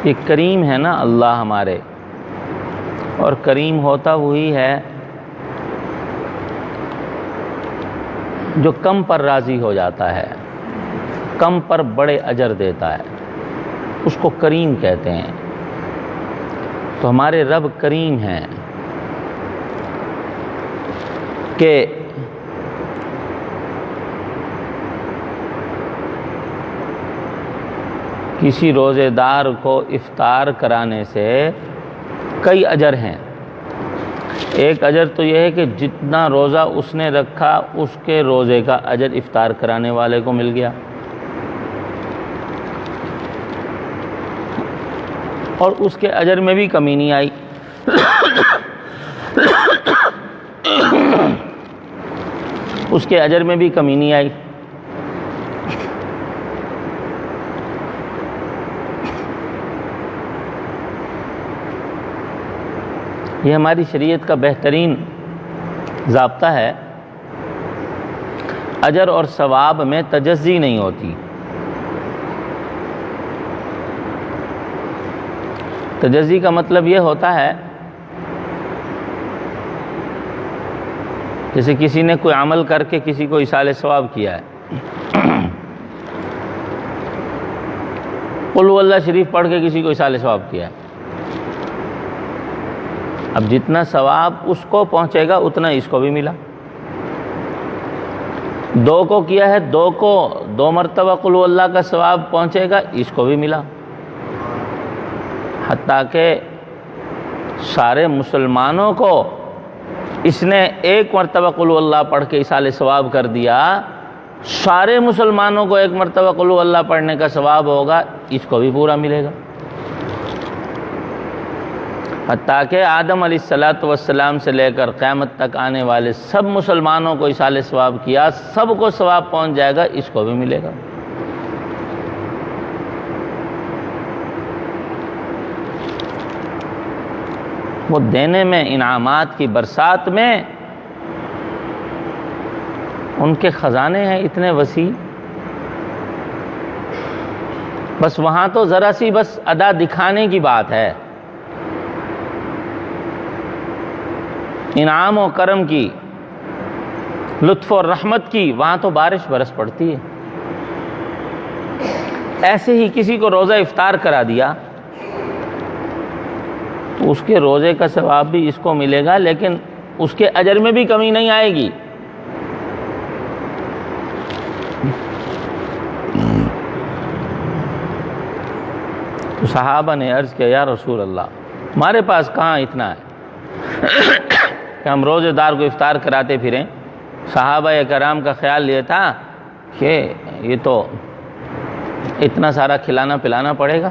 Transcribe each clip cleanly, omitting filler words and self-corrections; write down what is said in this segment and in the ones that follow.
یہ کریم ہے نا اللہ ہمارے، اور کریم ہوتا وہی ہے جو کم پر راضی ہو جاتا ہے، کم پر بڑے اجر دیتا ہے، اس کو کریم کہتے ہیں۔ تو ہمارے رب کریم ہیں کہ کسی روزے دار کو افطار کرانے سے کئی اجر ہیں۔ ایک اجر تو یہ ہے کہ جتنا روزہ اس نے رکھا اس کے روزے کا اجر افطار کرانے والے کو مل گیا، اور اس کے اجر میں بھی کمی نہیں آئی۔ اس کے اجر میں بھی کمی نہیں آئی۔ یہ ہماری شریعت کا بہترین ضابطہ ہے، اجر اور ثواب میں تجزی نہیں ہوتی۔ تجزی کا مطلب یہ ہوتا ہے جیسے کسی نے کوئی عمل کر کے کسی کو ایصال ثواب کیا ہے، قل هو اللہ شریف پڑھ کے کسی کو ایصال ثواب کیا ہے، اب جتنا ثواب اس کو پہنچے گا اتنا اس کو بھی ملا۔ دو کو کیا ہے، دو کو 2 مرتبہ قل هو اللہ کا ثواب پہنچے گا، اس کو بھی ملا۔ حتیٰ کہ سارے مسلمانوں کو اس نے 1 مرتبہ قل هو اللہ پڑھ کے ایصال ثواب کر دیا، سارے مسلمانوں کو 1 مرتبہ قل هو اللہ پڑھنے کا ثواب ہوگا، اس کو بھی پورا ملے گا۔ حتیٰ کہ آدم علیہ السلام سے لے کر قیامت تک آنے والے سب مسلمانوں کو ایصال ثواب کیا، سب کو ثواب پہنچ جائے گا، اس کو بھی ملے گا۔ وہ دینے میں، انعامات کی برسات میں ان کے خزانے ہیں اتنے وسیع، بس وہاں تو ذرا سی بس ادا دکھانے کی بات ہے، انعام و کرم کی، لطف و رحمت کی، وہاں تو بارش برس پڑتی ہے۔ ایسے ہی کسی کو روزہ افطار کرا دیا تو اس کے روزے کا ثواب بھی اس کو ملے گا، لیکن اس کے اجر میں بھی کمی نہیں آئے گی۔ تو صحابہ نے عرض کیا یا رسول اللہ، ہمارے پاس کہاں اتنا ہے کہ ہم روزے دار کو افطار کراتے پھریں۔ صحابہ کرام کا خیال یہ تھا کہ یہ تو اتنا سارا کھلانا پلانا پڑے گا،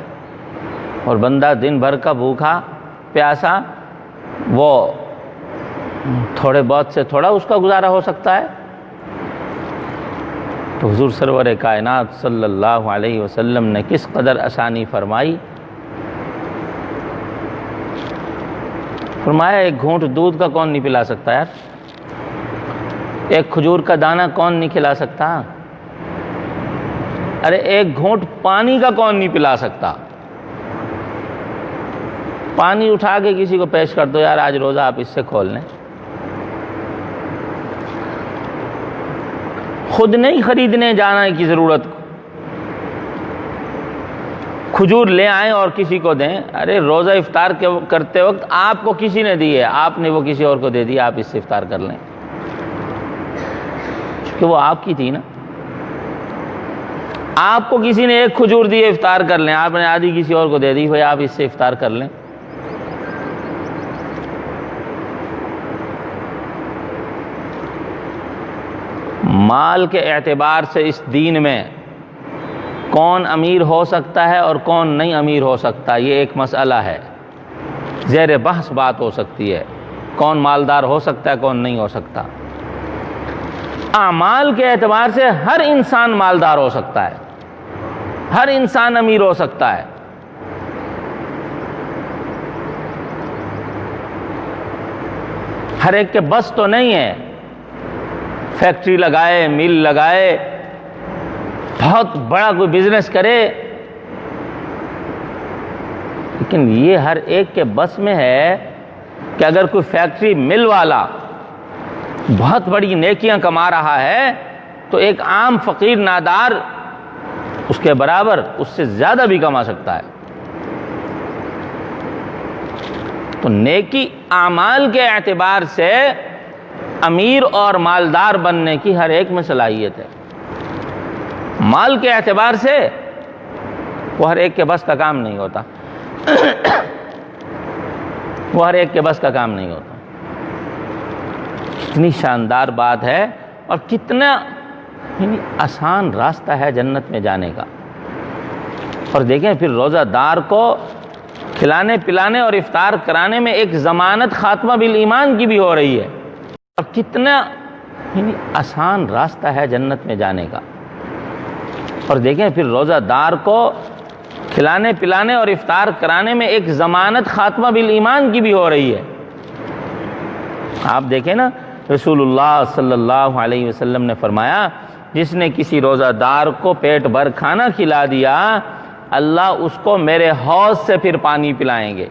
اور بندہ دن بھر کا بھوکا پیاسا، وہ تھوڑے بہت سے تھوڑا اس کا گزارا ہو سکتا ہے۔ تو حضور سرور کائنات صلی اللہ علیہ وسلم نے کس قدر آسانی فرمائی، فرمایا 1 گھونٹ دودھ کا کون نہیں پلا سکتا یار، 1 کھجور کا دانہ کون نہیں کھلا سکتا، ارے 1 گھونٹ پانی کا کون نہیں پلا سکتا۔ پانی اٹھا کے کسی کو پیش کر دو، یار آج روزہ آپ اس سے کھول لیں۔ خود نہیں خریدنے جانا کی ضرورت، کھجور لے آئیں اور کسی کو دیں، ارے روزہ افطار کرتے وقت آپ کو کسی نے دی ہے، آپ نے وہ کسی اور کو دے دی، آپ اس سے افطار کر لیں، کہ وہ آپ کی تھی نا۔ آپ کو کسی نے 1 کھجور دی ہے، افطار کر لیں، آپ نے آدھی کسی اور کو دے دی، بھائی آپ اس سے افطار کر لیں۔ مال کے اعتبار سے اس دین میں کون امیر ہو سکتا ہے اور کون نہیں امیر ہو سکتا، یہ ایک مسئلہ ہے، زیر بحث بات ہو سکتی ہے، کون مالدار ہو سکتا ہے کون نہیں ہو سکتا۔ اعمال کے اعتبار سے ہر انسان مالدار ہو سکتا ہے، ہر انسان امیر ہو سکتا ہے۔ ہر ایک کے بس تو نہیں ہے، فیکٹری لگائے، مل لگائے، بہت بڑا کوئی بزنس کرے، لیکن یہ ہر ایک کے بس میں ہے کہ اگر کوئی فیکٹری مل والا بہت بڑی نیکیاں کما رہا ہے تو ایک عام فقیر نادار اس کے برابر اس سے زیادہ بھی کما سکتا ہے۔ تو نیکی اعمال کے اعتبار سے امیر اور مالدار بننے کی ہر ایک میں صلاحیت ہے، مال کے اعتبار سے وہ ہر ایک کے بس کا کام نہیں ہوتا، وہ ہر ایک کے بس کا کام نہیں ہوتا۔ کتنی شاندار بات ہے اور کتنا آسان راستہ ہے جنت میں جانے کا۔ اور دیکھیں پھر روزہ دار کو کھلانے پلانے اور افطار کرانے میں ایک ضمانت خاتمہ بالایمان کی بھی ہو رہی ہے، اور کتنا آسان راستہ ہے جنت میں جانے کا۔ اور دیکھیں پھر روزہ دار کو کھلانے پلانے اور افطار کرانے میں ایک ضمانت خاتمہ بالایمان کی بھی ہو رہی ہے۔ آپ دیکھیں نا، رسول اللہ صلی اللہ علیہ وسلم نے فرمایا جس نے کسی روزہ دار کو پیٹ بھر کھانا کھلا دیا اللہ اس کو میرے حوض سے پھر پانی پلائیں گے،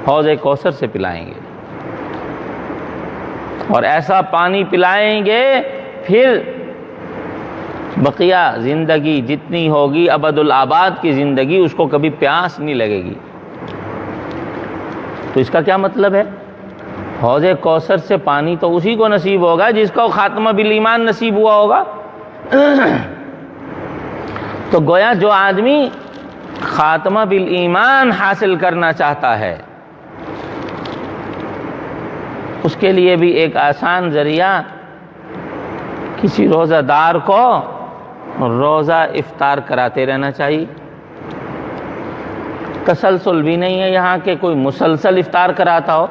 حوض کوثر سے پلائیں گے، اور ایسا پانی پلائیں گے پھر بقیہ زندگی جتنی ہوگی ابد الآباد کی زندگی اس کو کبھی پیاس نہیں لگے گی۔ تو اس کا کیا مطلب ہے؟ حوض کوثر سے پانی تو اسی کو نصیب ہوگا جس کو خاتمہ بالایمان نصیب ہوا ہوگا۔ تو گویا جو آدمی خاتمہ بالایمان حاصل کرنا چاہتا ہے اس کے لیے بھی ایک آسان ذریعہ کسی روزہ دار کو روزہ افطار کراتے رہنا چاہیے۔ تسلسل بھی نہیں ہے یہاں کہ کوئی مسلسل افطار کراتا ہو،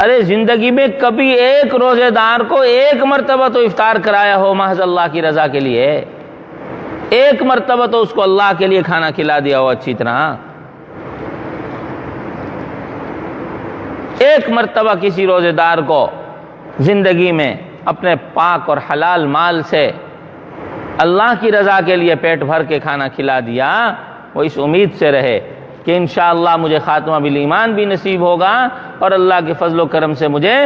ارے زندگی میں کبھی ایک روزے دار کو ایک مرتبہ تو افطار کرایا ہو محض اللہ کی رضا کے لیے، ایک مرتبہ تو اس کو اللہ کے لیے کھانا کھلا دیا ہو اچھی طرح، ایک مرتبہ کسی روزے دار کو زندگی میں اپنے پاک اور حلال مال سے اللہ کی رضا کے لیے پیٹ بھر کے کھانا کھلا دیا، وہ اس امید سے رہے کہ انشاءاللہ مجھے خاتمہ بالایمان بھی نصیب ہوگا اور اللہ کے فضل و کرم سے مجھے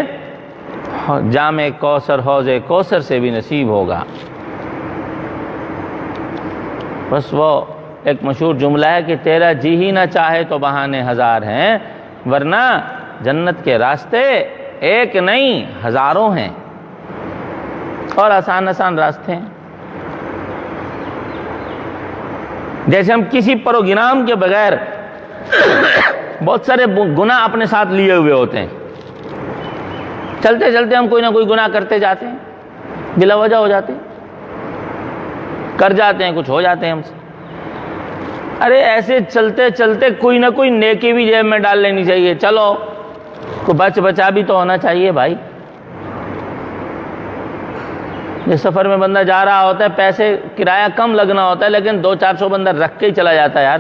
جام کوثر حوض کوثر سے بھی نصیب ہوگا۔ بس وہ ایک مشہور جملہ ہے کہ تیرا جی ہی نہ چاہے تو بہانے ہزار ہیں، ورنہ جنت کے راستے ایک نہیں ہزاروں ہیں، اور آسان آسان راستے ہیں۔ جیسے ہم کسی پروگرام کے بغیر بہت سارے گناہ اپنے ساتھ لیے ہوئے ہوتے ہیں، چلتے چلتے ہم کوئی نہ کوئی گناہ کرتے جاتے ہیں، بلا وجہ ہو جاتے ہیں، کر جاتے ہیں، کچھ ہو جاتے ہیں ہم سے۔ ارے ایسے چلتے چلتے کوئی نہ کوئی نیکی بھی جیب میں ڈال لینی چاہیے، چلو کوئی بچا بھی تو ہونا چاہیے بھائی۔ جس سفر میں بندہ جا رہا ہوتا ہے پیسے کرایہ کم لگنا ہوتا ہے لیکن 200-400 بندہ رکھ کے ہی چلا جاتا ہے یار،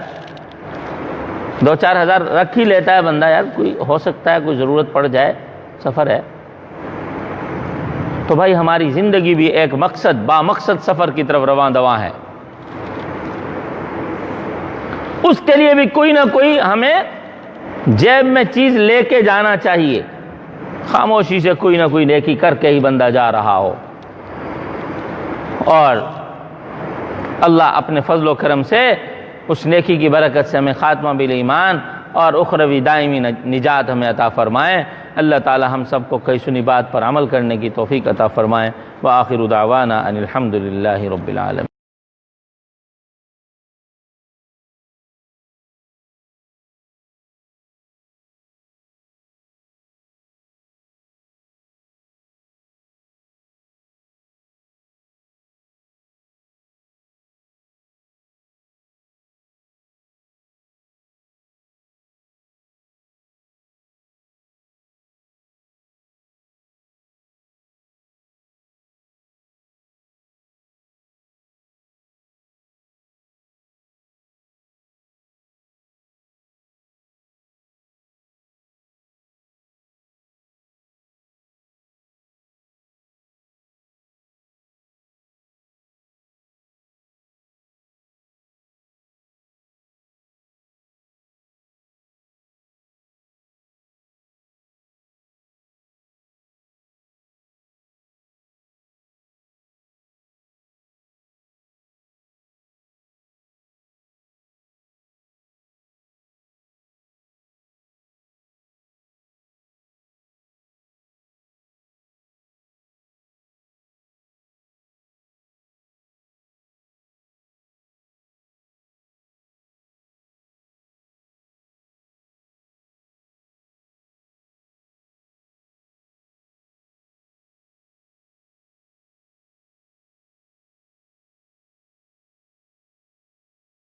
2-4 ہزار رکھ ہی لیتا ہے بندہ یار، کوئی ہو سکتا ہے کوئی ضرورت پڑ جائے، سفر ہے۔ تو بھائی ہماری زندگی بھی ایک مقصد با مقصد سفر کی طرف رواں دواں ہے، اس کے لیے بھی کوئی نہ کوئی ہمیں جیب میں چیز لے کے جانا چاہیے، خاموشی سے کوئی نہ کوئی نیکی کر کے ہی بندہ جا رہا ہو، اور اللہ اپنے فضل و کرم سے اس نیکی کی برکت سے ہمیں خاتمہ بالایمان اور اخروی دائمی نجات ہمیں عطا فرمائے۔ اللہ تعالی ہم سب کو کئی سنی بات پر عمل کرنے کی توفیق عطا فرمائے۔ وآخر دعوانا ان الحمد للہ رب العالمین۔